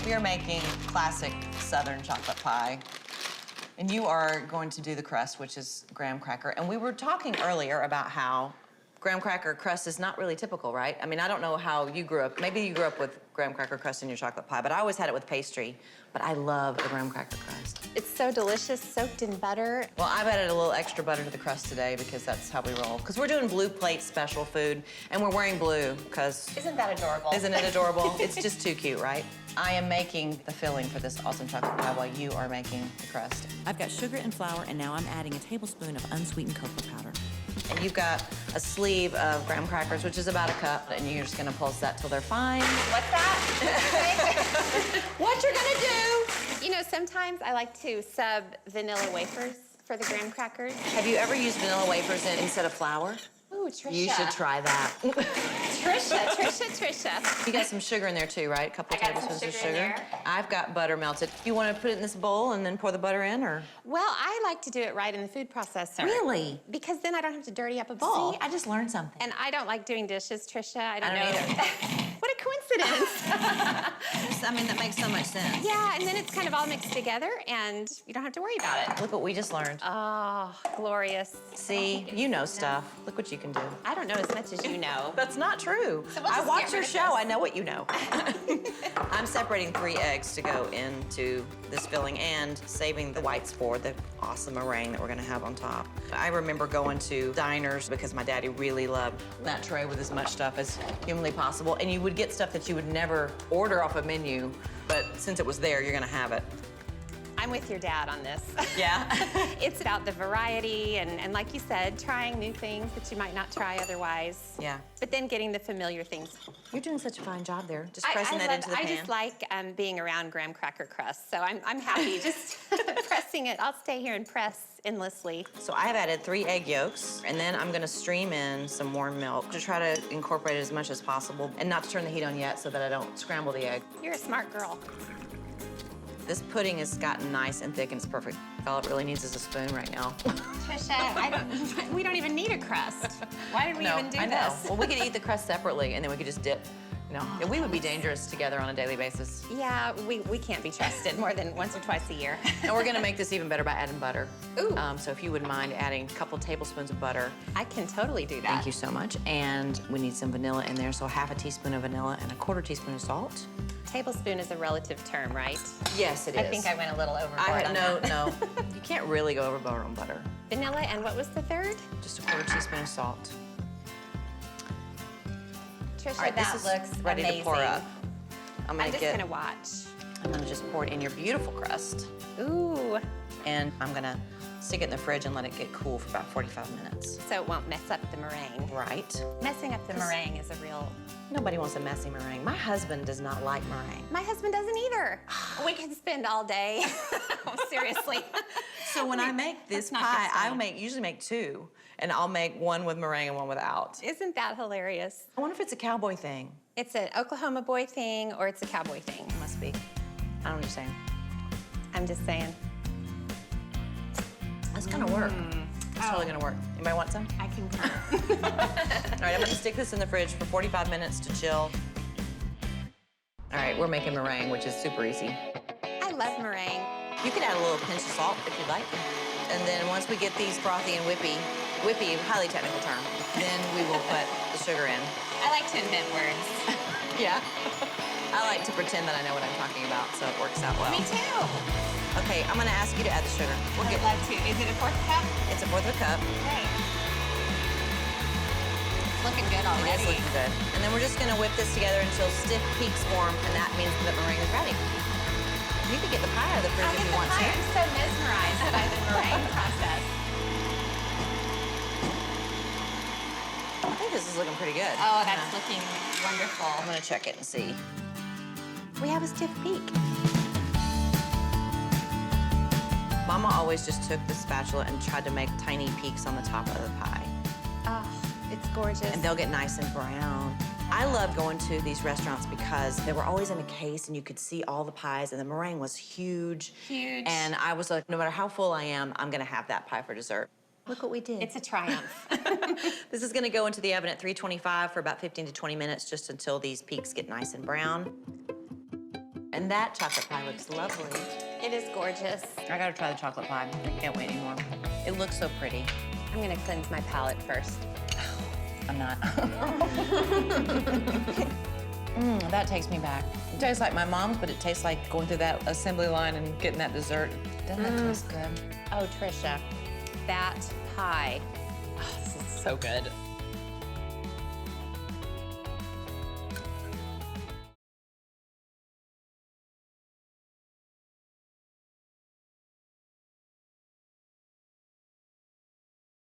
We are making classic Southern chocolate pie. And you are going to do the crust, which is graham cracker. And we were talking earlier about how graham cracker crust is not really typical, right? I mean, I don't know how you grew up. Maybe you grew up with graham cracker crust in your chocolate pie, but I always had it with pastry. But I love the graham cracker crust. It's so delicious, soaked in butter. Well, I've added a little extra butter to the crust today because that's how we roll. Because we're doing blue plate special food, and we're wearing blue because... Isn't that adorable? Isn't it adorable? It's just too cute, right? I am making the filling for this awesome chocolate pie while you are making the crust. I've got sugar and flour, and now I'm adding a tablespoon of unsweetened cocoa powder. And you've got a sleeve of graham crackers, which is about a cup, and you're just gonna pulse that till they're fine. What's that? What you're gonna do? You know, sometimes I like to sub vanilla wafers for the graham crackers. Have you ever used vanilla wafers instead of flour? Ooh, Trisha. You should try that. Trisha. You got some sugar in there too, right? A couple I got some tablespoons of sugar in sugar. there. I've got butter melted. You want to put it in this bowl and then pour the butter in, or? Well, I like to do it right in the food processor. Really? Because then I don't have to dirty up a bowl. See, I just learned something. And I don't like doing dishes, Trisha. I don't I know. don't either. What a coincidence. I mean, that makes so much sense. Yeah, and then it's kind of all mixed together, and you don't have to worry about it. Look what we just learned. Oh, glorious. See, you know stuff. Look what you can do. I don't know as much as you know. That's not true. So we'll I just watch get your rid of show. this. I know what you know. I'm separating 3 eggs to go into this filling and saving the whites for the awesome meringue that we're gonna have on top. I remember going to diners because my daddy really loved that tray with as much stuff as humanly possible, and you would get stuff that you would never order off a menu, but since it was there, you're gonna have it. I'm with your dad on this. Yeah? It's about the variety and like you said, trying new things that you might not try otherwise. Yeah. But then getting the familiar things. You're doing such a fine job there, just pressing that into the pan. I just like being around graham cracker crust, so I'm happy just pressing it. I'll stay here and press endlessly. So I have added 3 egg yolks, and then I'm gonna stream in some warm milk to try to incorporate it as much as possible and not to turn the heat on yet so that I don't scramble the egg. You're a smart girl. This pudding has gotten nice and thick and it's perfect. All it really needs is a spoon right now. Trisha, we don't even need a crust. Why did we even do I know. this? Well, we could eat the crust separately and then we could just dip. You know, and we would be dangerous together on a daily basis. Yeah, we can't be trusted more than once or twice a year. And we're gonna make this even better by adding butter. Ooh. So if you wouldn't mind adding a couple tablespoons of butter. I can totally do that. Thank you so much. And we need some vanilla in there, so ½ a teaspoon of vanilla and a ¼ teaspoon of salt. Tablespoon is a relative term, right? Yes, it is. I think I went a little overboard on No, that. no. You can't really go overboard on butter. Vanilla, and what was the third? Just a ¼ teaspoon of salt. Trisha, All right, that this is looks ready amazing. to pour up. I'm I'm just gonna watch. I'm gonna just pour it in your beautiful crust. Ooh, And I'm gonna stick it in the fridge and let it get cool for about 45 minutes. so it won't mess up the meringue. Right. Messing up the meringue is a real... Nobody wants a messy meringue. My husband does not like meringue. My husband doesn't either. We can spend all day. Seriously. So when I make this let's not pie, get I started. usually make 2, and I'll make one with meringue and one without. Isn't that hilarious? I wonder if it's a cowboy thing. It's an Oklahoma boy thing or it's a cowboy thing. It must be. I don't know what you're saying. I'm just saying. That's gonna work. It's totally gonna work. Anybody want some? I can go. All right, I'm gonna stick this in the fridge for 45 minutes to chill. All right, we're making meringue, which is super easy. I love meringue. You can add a little pinch of salt if you'd like. And then once we get these frothy and whippy, highly technical term, then we will put the sugar in. I like to invent words. Yeah. I like to pretend that I know what I'm talking about, so it works out well. Me too. Okay, I'm gonna ask you to add the sugar. We're I'd good. love to. Is it a 4th cup? It's a 1/4 cup. Great. It's looking good It already. is looking good. And then we're just gonna whip this together until stiff peaks form, and that means that meringue is ready. You can get the pie out of the fridge I'll if get you the want pie. to. I'm so mesmerized by the meringue process. I think this is looking pretty good. Oh, that's looking wonderful. I'm gonna check it and see. We have a stiff peak. Mama always just took the spatula and tried to make tiny peaks on the top of the pie. Oh, it's gorgeous. And they'll get nice and brown. I love going to these restaurants because they were always in a case and you could see all the pies, and the meringue was huge. Huge. And I was like, no matter how full I am, I'm gonna have that pie for dessert. Look what we did. It's a triumph. This is gonna go into the oven at 325 for about 15 to 20 minutes, just until these peaks get nice and brown. And that chocolate pie looks lovely. It is gorgeous. I gotta try the chocolate pie. I can't wait anymore. It looks so pretty. I'm gonna cleanse my palate first. I'm not. That takes me back. It tastes like my mom's, but it tastes like going through that assembly line and getting that dessert. Doesn't that taste good? Oh, Trisha, that pie. Oh, this is so good.